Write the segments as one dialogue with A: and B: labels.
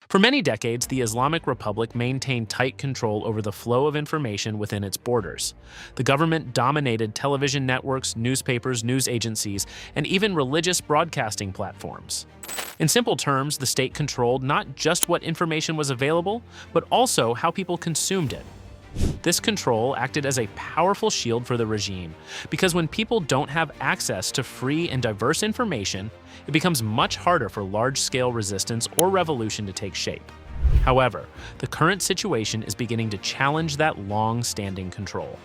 A: For many decades, the Islamic Republic maintained tight control over the flow of information within its borders. The government dominated television networks, newspapers, news agencies, and even religious broadcasting platforms. In simple terms, the state controlled not just what information was available, but also how people consumed it. This control acted as a powerful shield for the regime, because when people don't have access to free and diverse information, it becomes much harder for large-scale resistance or revolution to take shape. However, the current situation is beginning to challenge that long-standing control.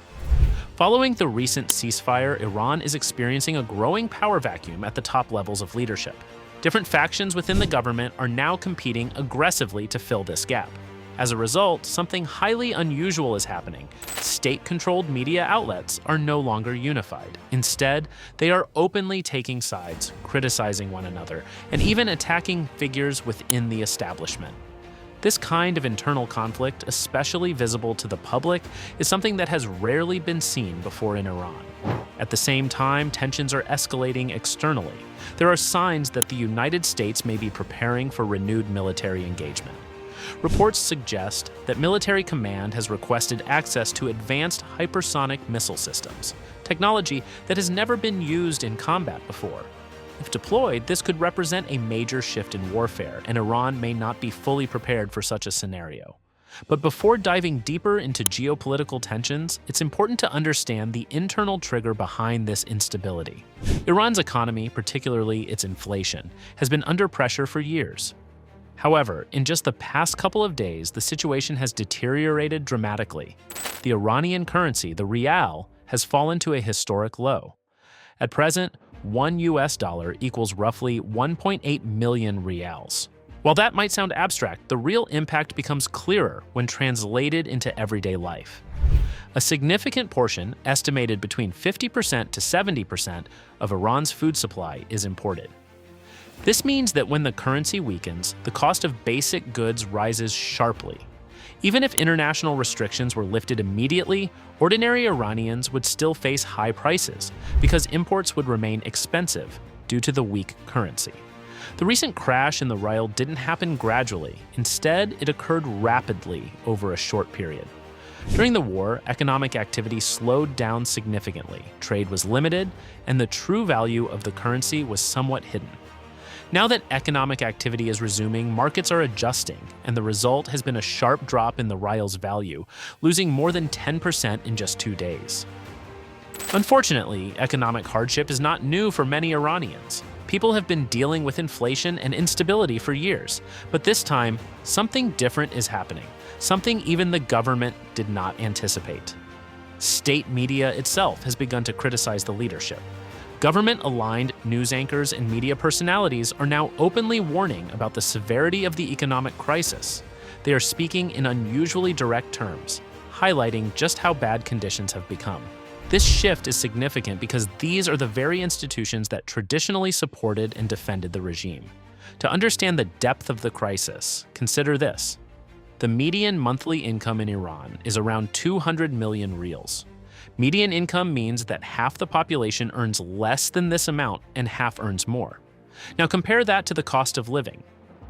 A: Following the recent ceasefire, Iran is experiencing a growing power vacuum at the top levels of leadership. Different factions within the government are now competing aggressively to fill this gap. As a result, something highly unusual is happening. State-controlled media outlets are no longer unified. Instead, they are openly taking sides, criticizing one another, and even attacking figures within the establishment. This kind of internal conflict, especially visible to the public, is something that has rarely been seen before in Iran. At the same time, tensions are escalating externally. There are signs that the United States may be preparing for renewed military engagement. Reports suggest that military command has requested access to advanced hypersonic missile systems, technology that has never been used in combat before. If deployed, this could represent a major shift in warfare, and Iran may not be fully prepared for such a scenario. But before diving deeper into geopolitical tensions, it's important to understand the internal trigger behind this instability. Iran's economy, particularly its inflation, has been under pressure for years. However, in just the past couple of days, the situation has deteriorated dramatically. The Iranian currency, the rial, has fallen to a historic low. At present, $1 equals roughly 1.8 million rials. While that might sound abstract, the real impact becomes clearer when translated into everyday life. A significant portion, estimated between 50% to 70% of Iran's food supply, is imported. This means that when the currency weakens, the cost of basic goods rises sharply. Even if international restrictions were lifted immediately, ordinary Iranians would still face high prices because imports would remain expensive due to the weak currency. The recent crash in the rial didn't happen gradually. Instead, it occurred rapidly over a short period. During the war, economic activity slowed down significantly, trade was limited, and the true value of the currency was somewhat hidden. Now that economic activity is resuming, markets are adjusting, and the result has been a sharp drop in the rial's value, losing more than 10% in just 2 days. Unfortunately, economic hardship is not new for many Iranians. People have been dealing with inflation and instability for years, but this time, something different is happening, something even the government did not anticipate. State media itself has begun to criticize the leadership. Government-aligned news anchors and media personalities are now openly warning about the severity of the economic crisis. They are speaking in unusually direct terms, highlighting just how bad conditions have become. This shift is significant because these are the very institutions that traditionally supported and defended the regime. To understand the depth of the crisis, consider this. The median monthly income in Iran is around 200 million rials. Median income means that half the population earns less than this amount and half earns more. Now compare that to the cost of living.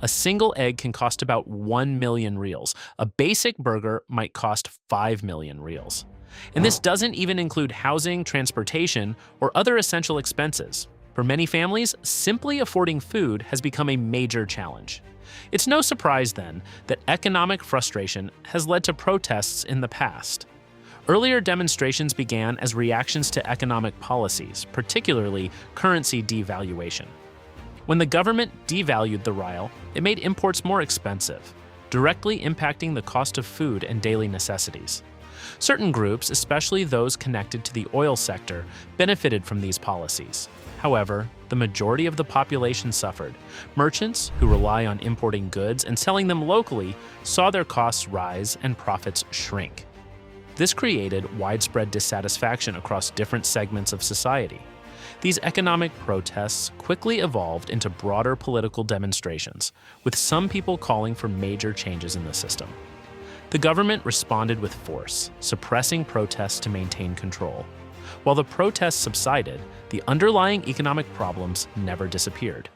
A: A single egg can cost about 1 million rials. A basic burger might cost 5 million rials. And this doesn't even include housing, transportation, or other essential expenses. For many families, simply affording food has become a major challenge. It's no surprise then that economic frustration has led to protests in the past. Earlier demonstrations began as reactions to economic policies, particularly currency devaluation. When the government devalued the rial, it made imports more expensive, directly impacting the cost of food and daily necessities. Certain groups, especially those connected to the oil sector, benefited from these policies. However, the majority of the population suffered. Merchants, who rely on importing goods and selling them locally, saw their costs rise and profits shrink. This created widespread dissatisfaction across different segments of society. These economic protests quickly evolved into broader political demonstrations, with some people calling for major changes in the system. The government responded with force, suppressing protests to maintain control. While the protests subsided, the underlying economic problems never disappeared.